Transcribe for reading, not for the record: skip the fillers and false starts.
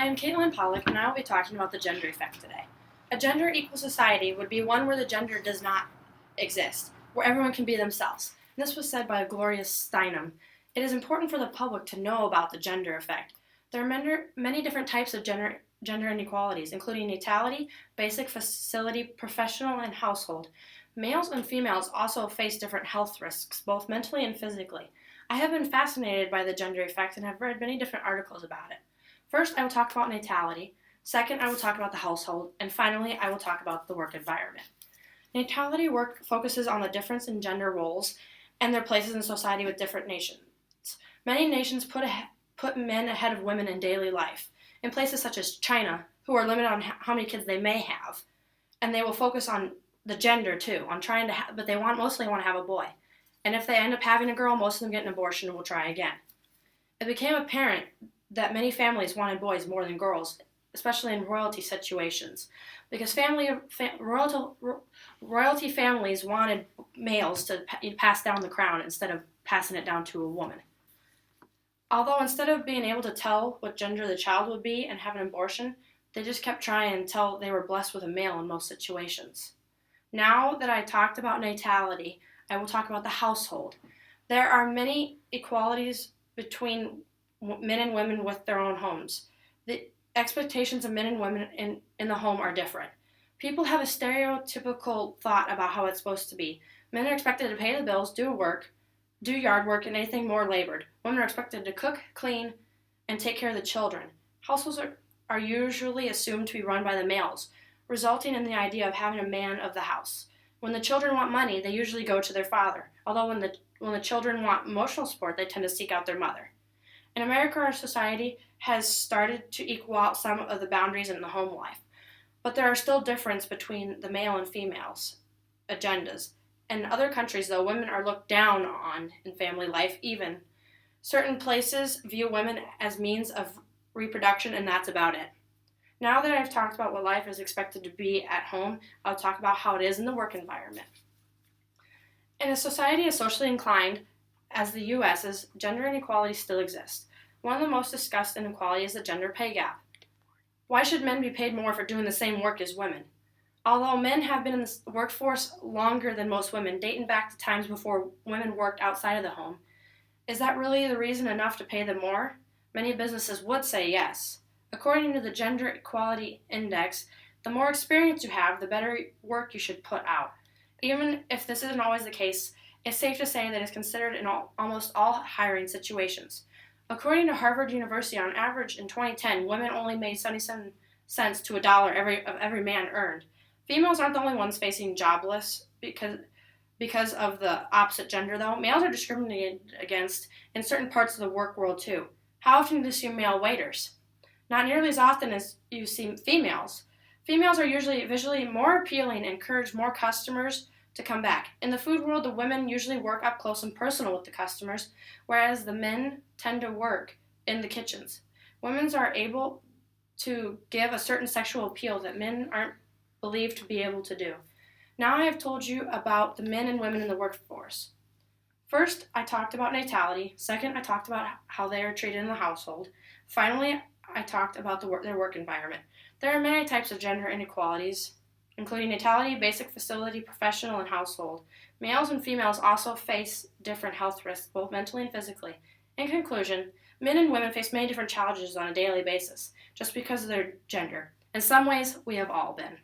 Hi, I'm Caitlin Pollock, and I will be talking about the gender effect today. A gender-equal society would be one where the gender does not exist, where everyone can be themselves. And this was said by Gloria Steinem. It is important for the public to know about the gender effect. There are many different types of gender inequalities, including natality, basic facility, professional, and household. Males and females also face different health risks, both mentally and physically. I have been fascinated by the gender effect and have read many different articles about it. First, I will talk about natality. Second, I will talk about the household. And finally, I will talk about the work environment. Natality work focuses on the difference in gender roles and their places in society with different nations. Many nations put men ahead of women in daily life. In places such as China, who are limited on how many kids they may have, and they will focus on the gender too, on trying to but they mostly want to have a boy. And if they end up having a girl, most of them get an abortion and will try again. It became apparent that many families wanted boys more than girls, especially in royalty situations, because royalty families wanted males to pass down the crown instead of passing it down to a woman. Although instead of being able to tell what gender the child would be and have an abortion, they just kept trying until they were blessed with a male in most situations. Now that I talked about natality, I will talk about the household. There are many equalities between men and women with their own homes. The expectations of men and women in the home are different. People have a stereotypical thought about how it's supposed to be. Men are expected to pay the bills, do yard work, and anything more labored. Women are expected to cook, clean, and take care of the children. Households are usually assumed to be run by the males, resulting in the idea of having a man of the house. When the children want money, they usually go to their father, although when the children want emotional support, they tend to seek out their mother. In America, our society has started to equal out some of the boundaries in the home life, but there are still differences between the male and females agendas. In other countries, though, women are looked down on in family life even. Certain places view women as means of reproduction, and that's about it. Now that I've talked about what life is expected to be at home, I'll talk about how it is in the work environment. In a society as socially inclined as the U.S.'s, gender inequality still exists. One of the most discussed inequalities is the gender pay gap. Why should men be paid more for doing the same work as women? Although men have been in the workforce longer than most women, dating back to times before women worked outside of the home, is that really the reason enough to pay them more? Many businesses would say yes. According to the Gender Equality Index, the more experience you have, the better work you should put out. Even if this isn't always the case, it's safe to say that it's considered in almost all hiring situations. According to Harvard University, on average in 2010, women only made 77 cents to a dollar of every man earned. Females aren't the only ones facing jobless because of the opposite gender, though. Males are discriminated against in certain parts of the work world, too. How often do you see male waiters? Not nearly as often as you see females. Females are usually visually more appealing and encourage more customers to come back. In the food world, the women usually work up close and personal with the customers, whereas the men tend to work in the kitchens. Women are able to give a certain sexual appeal that men aren't believed to be able to do. Now I have told you about the men and women in the workforce. First, I talked about natality. Second, I talked about how they are treated in the household. Finally, I talked about their work environment. There are many types of gender inequalities, including natality, basic facility, professional, and household. Males and females also face different health risks, both mentally and physically. In conclusion, men and women face many different challenges on a daily basis, just because of their gender. In some ways, we have all been.